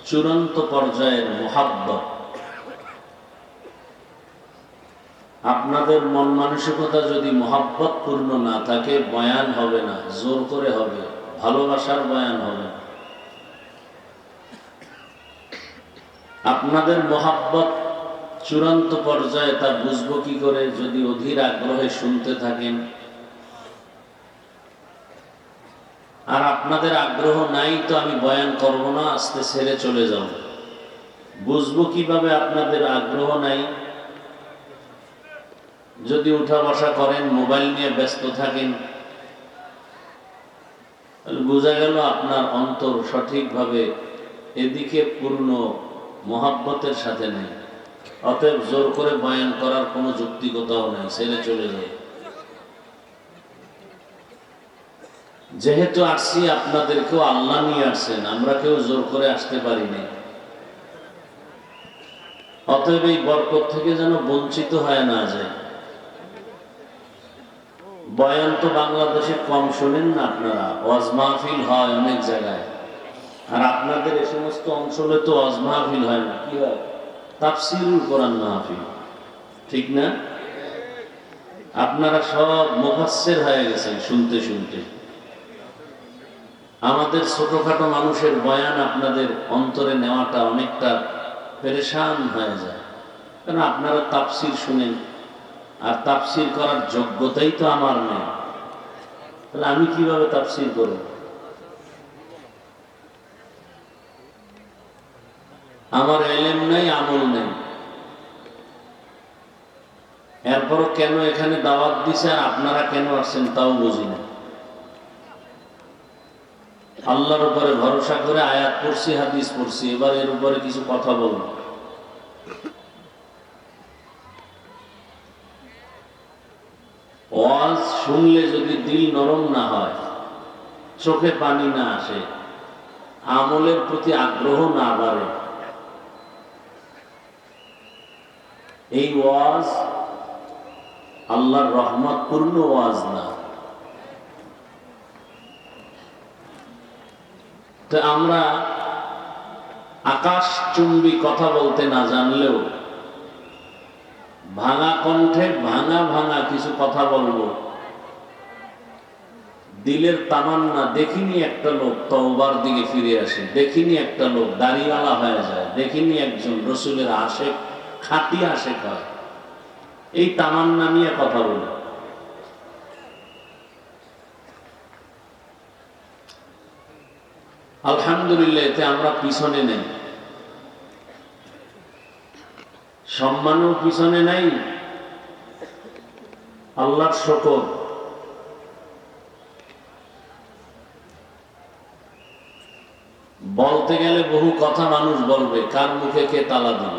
চূড়ান্ত পর্যায়ের মুহাব্বত। আপনাদের মন মানসিকতা যদি মুহাব্বত পূর্ণ না থাকে, বয়ান হবে না, জোর করে হবে, ভালোবাসার বয়ান হবে না। আপনাদের মুহাব্বত চূড়ান্ত পর্যায়ে, তা বুঝবো কি করে? যদি অধীর আগ্রহে শুনতে থাকেন। আর আপনাদের আগ্রহ নাই তো আমি বয়ান করব না, আস্তে ছেড়ে চলে যাব। বুঝবো কিভাবে আপনাদের আগ্রহ নাই? যদি উঠা বসা করেন, মোবাইল নিয়ে ব্যস্ত থাকেন, বোঝা গেল আপনার অন্তর সঠিকভাবে এদিকে পূর্ণ মুহাব্বতের সাথে নেই। অতএব জোর করে বয়ান করার কোনো যৌক্তিকতাও নাই, ছেড়ে চলে যায়। যেহেতু আসছি, আপনাদেরকেও আল্লাহ নিয়ে আসছেন, আমরা কেউ জোর করে আসতে পারিনি। অতএব এই বরকত থেকে যেন বঞ্চিত হয়ে না যায়। বয়ান তো বাংলাদেশে কম শোনেন না আপনারা, ওয়াজ মাহফিল হয় অনেক জায়গায়, আর আপনাদের এই সমস্ত অঞ্চলে তো ওয়াজ মাহফিল হয় না, কি হয়? তাফসীরুল কোরআন মাহফিল, ঠিক না? আপনারা সব মুফাসসির হয়ে গেছেন শুনতে শুনতে। আমাদের ছোটখাটো মানুষের বয়ান আপনাদের অন্তরে নেওয়াটা অনেকটা পেরেশান হয়ে যায়, কারণ আপনারা তাফসীর শুনেন, আর তাফসীর করার যোগ্যতাই তো আমার নেই। তাহলে আমি কিভাবে তাফসীর করব? আমার ইলম নাই, আমল নেই। এরপরও কেন এখানে দাওয়াত দিছে আর আপনারা কেন আসছেন তাও বুঝি না। আল্লাহর উপরে ভরসা করে আয়াত পড়ছি, হাদিস পড়ছি, এবার এর উপরে কিছু কথা বলব। ওয়াজ শুনলে যদি দিল নরম না হয়, চোখে পানি না আসে, আমলের প্রতি আগ্রহ না বাড়ে, এই ওয়াজ আল্লাহর রহমত পূর্ণ ওয়াজ না। তো আমরা আকাশ চুম্বী কথা বলতে না জানলেও ভাঙা কণ্ঠে ভাঙা ভাঙা কিছু কথা বলবো। দিলের তামান্না, দেখিনি একটা লোক তওবার দিকে ফিরে আসে, দেখিনি একটা লোক দাড়িওয়ালা হয়ে যায়, দেখিনি একজন রসুলের আশেক, খাঁটি আশেক হয়। এই তামান্না নিয়ে কথা বলি। আলহামদুলিল্লাহ, এতে আমরা পিছনে নেই, সম্মানও পিছনে নাই। আল্লাহর শুকর। বলতে গেলে বহু কথা মানুষ বলবে, কার মুখে কে তালা দিল।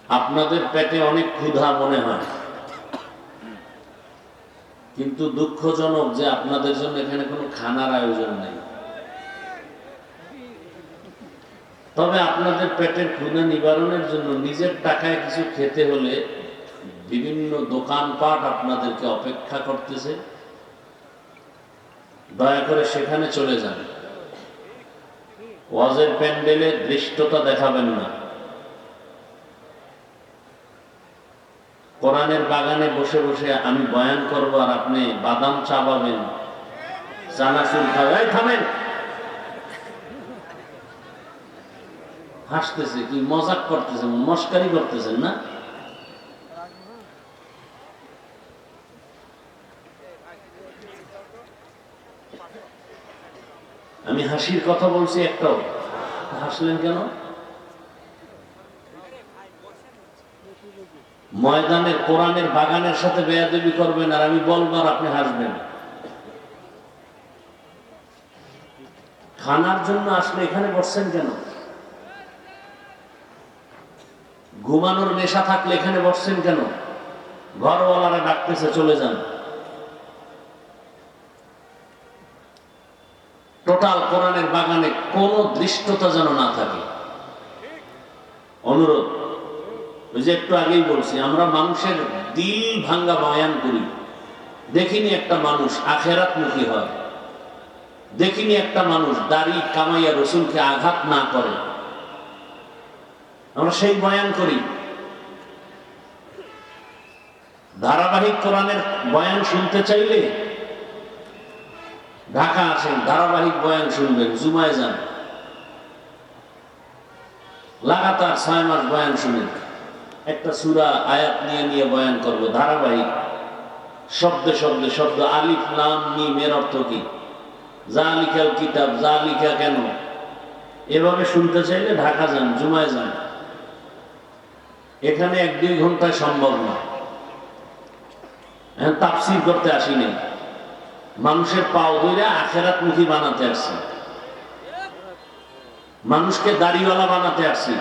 আপনাদের পেটে অনেক ক্ষুধা মনে হয়, কিন্তু দুঃখজনক যে আপনাদের জন্য এখানে কোনো খানার আয়োজন নেই। তবে আপনাদের পেটের ক্ষুধা নিবারণের জন্য নিজের টাকায় কিছু খেতে হলে বিভিন্ন দোকানপাট আপনাদেরকে অপেক্ষা করতেছে। দয়া করে সেখানে চলে যান। ওয়াজের প্যান্ডেলে দৃষ্টতা দেখাবেন না। কোরআনের বাগানে বসে বসে আমি বয়ান করব আর আপনি বাদাম চাবাবেন, চানাচুর খাবেন। থামেন, হাসতেছে কি, মজাক করতেছেন, মস্কারি করতেছেন না? আমি হাসির কথা বলছি একটাও? হাসলেন কেন? ময়দানের কোরআনের বাগানের সাথে বেয়াদবি করবেন আর আমি বলবো আর আপনি হাসবেন। খানার জন্য আসলে এখানে বসছেন কেন? ঘুমানোর নেশা থাকলে এখানে বসছেন কেন? ঘরওয়ালারা ডাকতেছে, চলে যান। টোটাল কোরআনের বাগানে কোনো দৃষ্টতা যেন না থাকে, অনুরোধ। ওই যে একটু আগেই বলছি, আমরা মানুষের দিল ভাঙ্গা বয়ান করি, দেখিনি একটা মানুষ আখেরাতমুখী হয়। দেখিনি একটা মানুষ দাড়ি কামাইয়া রসুলকে আঘাত না করে। আমরা সেই বয়ান করি। ধারাবাহিক কোরআনের বয়ান শুনতে চাইলে ঢাকা আসেন, ধারাবাহিক বয়ান শুনবেন, জুমায় যান, লাগাতার 6 মাস বয়ান শুনেন, একটা সূরা আয়াত নিয়ে নিয়ে বয়ান করবো ধারাবাহিক, শব্দে শব্দে শব্দ, আলিফ লাম মিম এর অর্থ কি, জালিকাল কিতাব, জালিকা কেন, এভাবে শুনতে চাইলে ঢাকা যান, জুমায় যান। এখানে 1-2 ঘন্টায় সম্ভব না। তাফসীর করতে আসিনি, মানুষের পাও ধরে আখিরাত মুখী বানাতে আসছি, মানুষকে দাড়িওয়ালা বানাতে আসছি,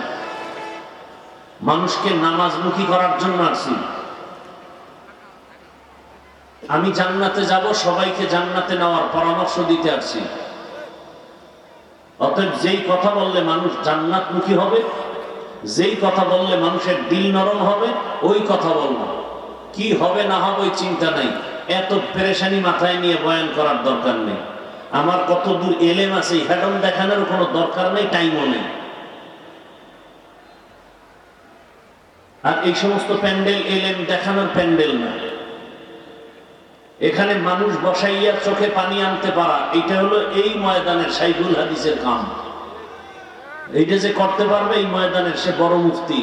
মানুষকে নামাজমুখী করার জন্য আসছি। আমি জান্নাতে যাব, সবাইকে জান্নাতে নেওয়ার পরামর্শ দিতে আসছি। অতএব যেই কথা বললে মানুষ জান্নাতমুখী হবে, যেই কথা বললে মানুষের দিল নরম হবে, ওই কথা বলবো। কি হবে না হবে ওই চিন্তা নাই, এত পেরেশানি মাথায় নিয়ে বয়ান করার দরকার নেই। আমার কত দূর এলেম আছে হেডম দেখানোর কোনো দরকার নেই, টাইমও নেই। আর এই সমস্ত প্যান্ডেল এলেম দেখানোর প্যান্ডেল না। এখানে মানুষ বসাইয়া চোখে পানি আনতে পারা, এটা হলো এই ময়দানের শাইখুল হাদিসের কাম। এইটা যে করতে পারবে এই ময়দানের, সে বড় মুফতি।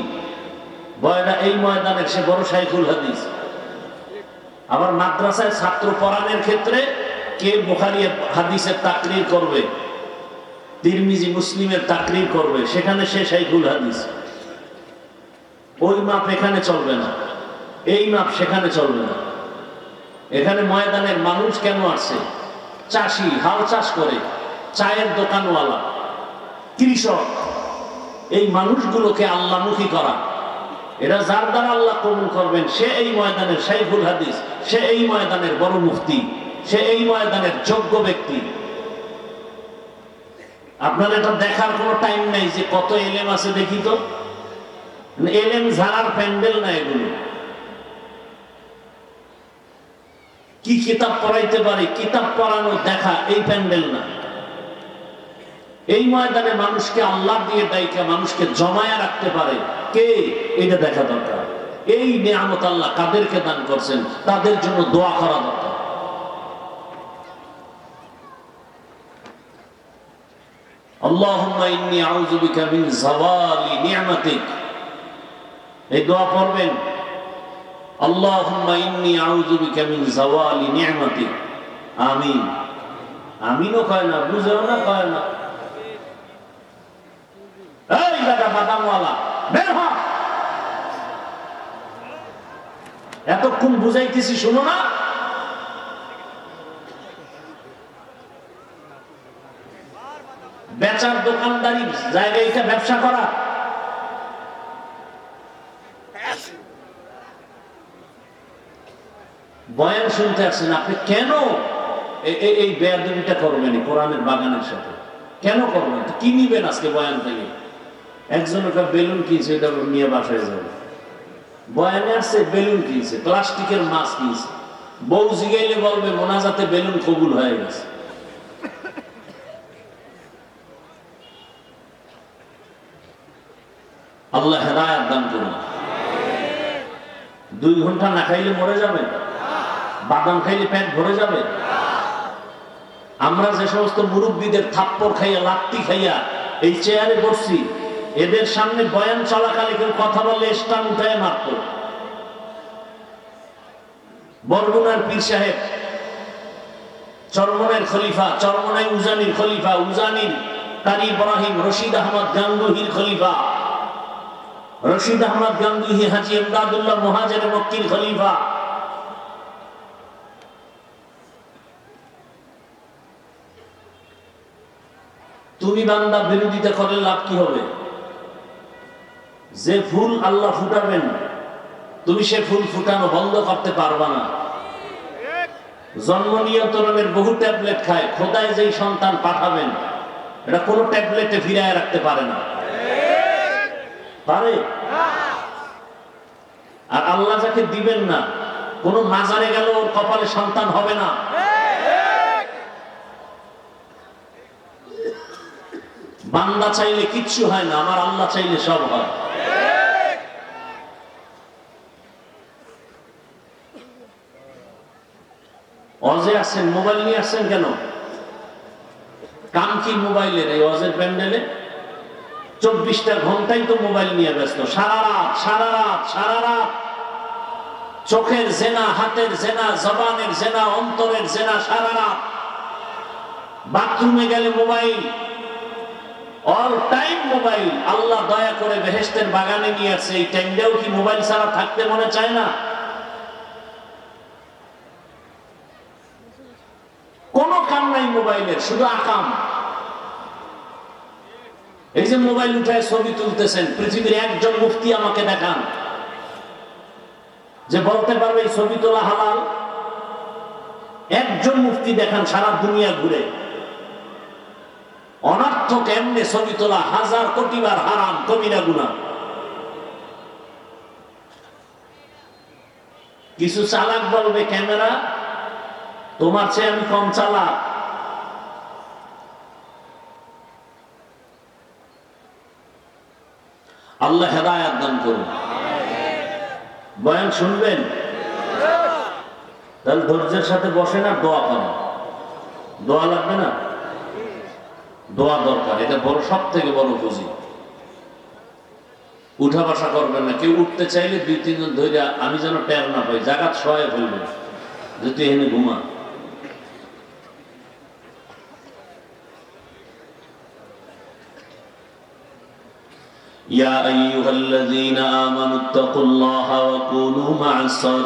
এই ময়দানের সে বড় শাইখুল হাদিস। আবার মাদ্রাসায় ছাত্র পড়ানোর ক্ষেত্রে কে বুখারী হাদিসের তাকরীর করবে, তিরমিজি মুসলিমের তাকরীর করবে, সেখানে সে শাইখুল হাদিস। ওই মাপ এখানে চলবে না, এই মাপ সেখানে চলবে না। এখানে ময়দানের মানুষ কেন আসছে? চাষি, হাল চাষ করে, চায়ের দোকানওয়ালা, কৃষক, এই মানুষগুলোকে আল্লাহমুখী করা, এরা যার দ্বারা আল্লাহ কবুল করবেন, সে এই ময়দানের শাইখুল হাদিস, সে এই ময়দানের বড় মুফতি, সে এই ময়দানের যোগ্য ব্যক্তি। আপনার এটা দেখার কোনো টাইম নাই যে কত এলেম আছে দেখি তো। এলেম ঝাড়ার প্যান্ডেল না এগুলো। কি কিতাব পড়াইতে পারে, কিতাব পড়ানো দেখা, এই প্যান্ডেল না। এই ময়দানে মানুষকে আল্লাহ দিয়ে দায়িকা মানুষকে জমায়া রাখতে পারে কে, এটা দেখা দরকার। এই নিয়ামত আল্লাহ কাদেরকে দান করছেন, তাদের জন্য দোয়া করা দরকার। আল্লাহুম্মা ইন্নী আউযু বিকা মিন যাওয়ালি নি'মাতিক, এই দোয়া পড়বেন। আল্লাহুম্মা ইন্নী আউযু বিকা মিন যাওয়ালি নি'মাতিক। আমিন। আমিনও কয় না, বুঝেও না, কয় না। এই দাদা বাদামওয়ালা, বের হ, এতক্ষণ বুঝাইতেছি শুনো না? বেচার দোকানদারি জায়গায় এটা ব্যবসা করা। বয়ান শুনতে আসছেন আপনি, কেন এই বেয়াদবিটা করবেন কোরআনের বাগানের সাথে? কেন করবেন? কি নিবেন আজকে বয়ান থেকে? একজন একটা বেলুন কিনছে, এটা নিয়ে বাসায় যাবে। বয়ানে আসছে বেলুন কিনছে, প্লাস্টিকের মাছ কিনছে। বউ জিগাইলে বলবে মোনাজাতে বেলুন কবুল হয়ে গেছে। আল্লাহ হেদায়েত দান করুন। 2 ঘন্টা না খাইলে মরে যাবে? বাদাম খাইলে পেট ভরে যাবে? আমরা যে সমস্ত মুরব্বীদের থাপ্পড় খাইয়া, লাত্তি খাইয়া এই চেয়ারে বসছি, এদের সামনে বয়ান চলাকালে কেউ কথা বললে স্টান উঠায় মারত। বরগুনার পীর সাহেব, চরমনাইয়ের খলিফা, চরমনাই উজানির খলিফা, উজানির কারি ইব্রাহিম রশিদ আহমদ গাঙ্গুহির খলিফা, রশিদ আহমদ গাঙ্গুহি হাজী ইমদাদুল্লাহ মুহাজির মক্কির খলিফা, তুমি বান্দা বিরোধিতা করলে লাভ কি হবে? যে ফুল আল্লাহ ফুটাবেন, তুমি সে ফুল ফুটানো বন্ধ করতে পারবা না। জন্ম নিয়ন্ত্রণের বহু ট্যাবলেট খায়, খোদায় যেই সন্তান পাঠাবেন, এটা কোনো ট্যাবলেটে ফিরায় রাখতে পারে না। পারে? আর আল্লাহ যাকে দিবেন না, কোন মাজারে গেল ওর কপালে সন্তান হবে না। বান্দা চাইলে কিচ্ছু হয় না, আমার আল্লাহ চাইলে সব হয়। অজে আসছেন, মোবাইল নিয়ে আসছেন কেন? কাম কি মোবাইলের? এই অজের প্যান্ডেলে 24টা ঘন্টাই তো মোবাইল নিয়ে ব্যস্ত, সারা রাত সারা রাত সারা রাত। চোখের জেনা, হাতের জেনা, জবানের জেনা, অন্তরের জেনা, সারা রাত। বাথরুমে গেলে মোবাইল, অল টাইম মোবাইল। আল্লাহ দয়া করে বেহেশতের বাগানে নিয়ে আসছে, এই টাইমটাও কি মোবাইল ছাড়া থাকতে মনে চায় না? কোনো কাম নাই মোবাইলের, শুধু আকাম। এই যে মোবাইল উঠায় ছবি তুলতেছেন, পৃথিবীর একজন মুফতি আমাকে দেখান যে বলতে পারবে এই ছবি তোলা হালাল। একজন মুফতি দেখান সারা দুনিয়া ঘুরে। অনর্থক এমনি ছবি তোলা 1000 কোটি বার হারাম, কবিরা গুনাহ। কিছু চালাক বলবে ক্যামেরা তোমার চেয়ে আমি কম চালাক। আল্লাহ হেদায়েত দান করুন। বয়ান শুনবেন? তাহলে ধৈর্যের সাথে বসেন আর দোয়া করেন। দোয়া লাগবে না? দোয়া দরকার, এটা বড়, সব থেকে বড় পুঁজি। উঠা বসা করবেন না। কেউ উঠতে চাইলে 2-3 জন ধরে, আমি যেন টের না পাই, জাগাত সহায় ফেলবেন যে তুই এখানে ঘুমা। يا أيها الذين آمنوا اتقوا الله وكونوا مع الصادقين